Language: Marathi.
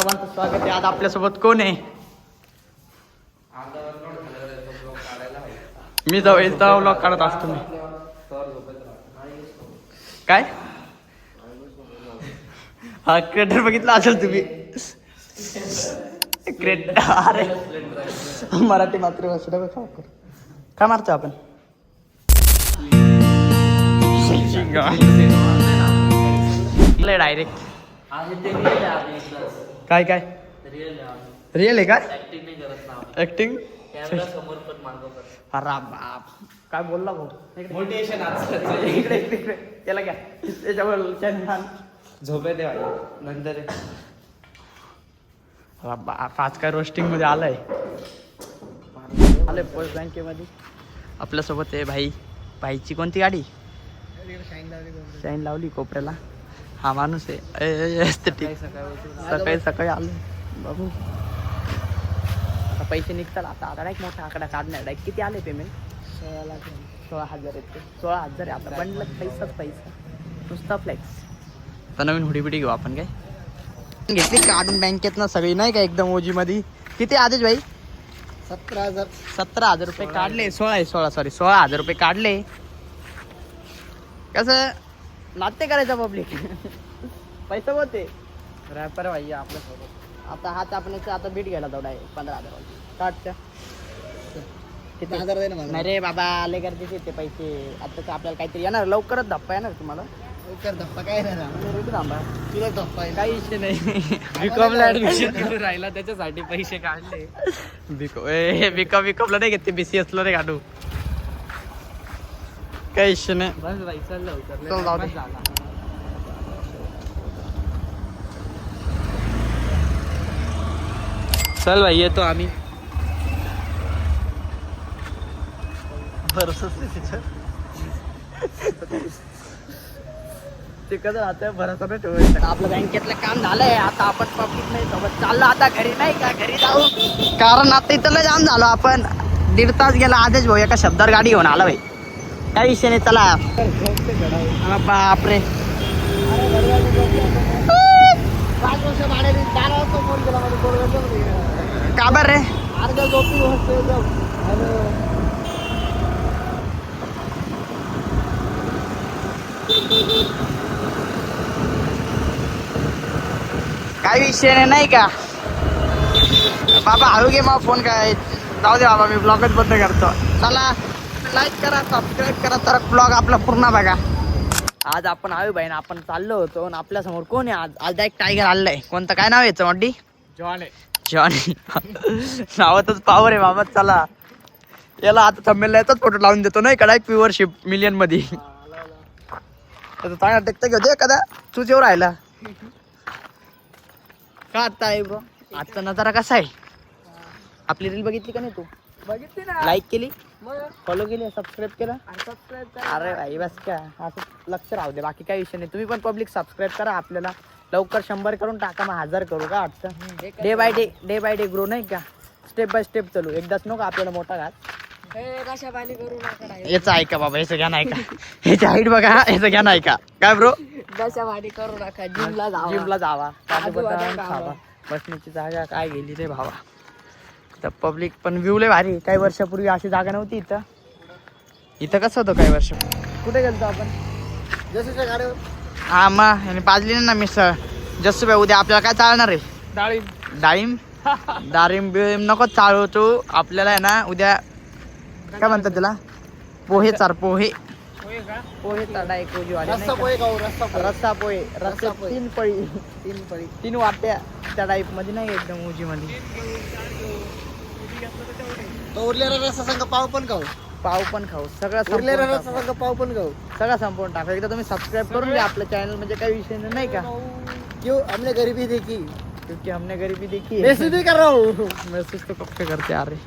सर्वांचं स्वागत आहे. आज आपल्यासोबत कोण आहे? मी जाऊ व्लॉग काढत असतो मी. काय हा क्रिएटर बघितला असेल तुम्ही. क्रिएटर अरे मराठी मातृभाषा काय मारतो आपण. डायरेक्ट काय काय रिअल आहे काय ऍक्टिंग. अरे बाप काय बोलला भाऊ. मोटिवेशन इकडे इकडे त्याला घ्या त्याच्यावर झोपे ते नंतर. बाप आज काय रोस्टिंग मध्ये आलंय पोस्ट बँकेमध्ये आपल्यासोबत आहे भाई. भाईची कोणती गाडी? शाईन लावली कोपऱ्याला. हा माणूस आहे सकाळी सकाळी आलो बाबू. आता पैसे निघतात. आता डायरेक्ट मोठा आकडा काढणार. डायरेक्ट किती आले पेमेंट? 16,000 येते. 16,000 आहे आता बनलं. पैसाच पैसा नुसता फ्लेक्स. तर नवीन हुडीबिडी घेऊ आपण. काय घेतली काढून बँकेत ना सगळी नाही का एकदम ओजी मध्ये. किती आदेश भाई? 17,000 रुपये काढले. 16,000 रुपये काढले. कसं लागते करायचं पब्लिक पैसा होते रॅपर भाई आपल्यासोबत. आता हात आपण आता बीट घ्यायला जाऊ डायरेक्ट 15,000 काढच्या. किती 1000 दे ना. नाही रे बाबा आले गरजेचे ते पैसे. आता आपल्याला काहीतरी येणार लवकरच धप्पा येणार तुम्हाला. लवकर धप्पा काय नाही थांबा तुला धप्पा काही इश्यू नाही. बीकॉमला ऍडमिशन राहिला त्याच्यासाठी पैसे काढले. बीकॉमला नाही घेते BCS ला नाही काढू. काही इश्यू नाही. बस भाई चल जाऊ दे. चल भाई येतो आम्ही. ते कसं आता भरोसा नाही ठेवायचं. आपलं बँकेतलं काम झालंय. आता आपण पब्लिक नाही सोबत चाललो आता घरी. नाही का घरी जाऊ. कारण आता इथं लय जाम झालो आपण. 1.5 तास गेला. आदेश भाऊ एका शब्दावर गाडी घेऊन आला भाई. काही विषय नाही. चला बापरे 5 वर्ष भाडे 4 वाजता फोन केला मध्ये. का बरं रे अर्ध्या झोपून काही विषय नाही का बाबा. हळू घे मग फोन. काय जाऊ दे बाबा मी ब्लॉगच बंद करतो. चला लाईक करा सबस्क्राईब करा तर ब्लॉग आपला पूर्ण बघा. आज आपण आलो भाई ना. आपण चाललो होतो आणि आपल्या समोर कोण आहे? आज एक टायगर आलाय. कोणतं काय नाव आहे याचं? मड्डी जॉनी नावातच पावर आहे बाबा. चला याला आता थंबनेलला याचाच फोटो लावून देतो नाही का. डायरेक्ट व्ह्यूअरशिप मिलियन मध्ये. चांगला टेकता घेऊ दे एखादा. तूच येऊ राहिला का आता आहे ब्रो. आजचा नजारा कसा आहे? आपली रील बघितली का नाही तू? बघितली ना. लाईक केली, फॉलो केली, सबस्क्राईब केला. अरे भाई बस का असं लक्ष राहू दे. बाकी काही विषय नाही. तुम्ही पण पब्लिक सबस्क्राईब करा. आपल्याला लवकर 100 करून टाका. मग 1000 करू का वाटतं. डे बाय डे ग्रो नाही का. स्टेप बाय स्टेप चालू. एकदाच नको आपल्याला मोठा घात. याचं ऐका बाबा. याचं घ्या नाही का. याची हाईट बघा. याचं घ्या नाही का. काय ब्रो दशावाडी करू नका. जिमला जावा. बसण्याची जागा काय गेली रे भावा. तर पब्लिक पण व्ह्यू लय भारी. काही वर्षापूर्वी अशी जागा नव्हती इथं. इथं कसं होतं काही वर्ष. कुठे गेलतो आपण? जसूच्या गाडीवर. हा मग आणि पाजली ना मिसळ. जसू भाई उद्या आपल्याला काय चालणार आहे? डाळिंब बिळिंब नको चालू तू. आपल्याला आहे ना उद्या काय म्हणतात त्याला पोहे चार. पोहे चाडा एक रस्सा पोहे. रस्सा 3 पळी 3 वाट्या त्या टाईप मध्ये नाही एकदम उजी मध्ये. उरलेला रस्सा संग पाव पण खाऊ. सगळं उरलेला रस्सा संग पाव पण खाऊ. सगळं संपवून टाका. एकदा तुम्ही सबस्क्राईब करून घ्या आपलं चॅनल. म्हणजे काही विषय नाही का. क्यों हमने गरीबी देखी क्योंकि हमने गरीबी देखी महसूस भी कर रहा हूँ. महसूस तो कब से करते आ रहे.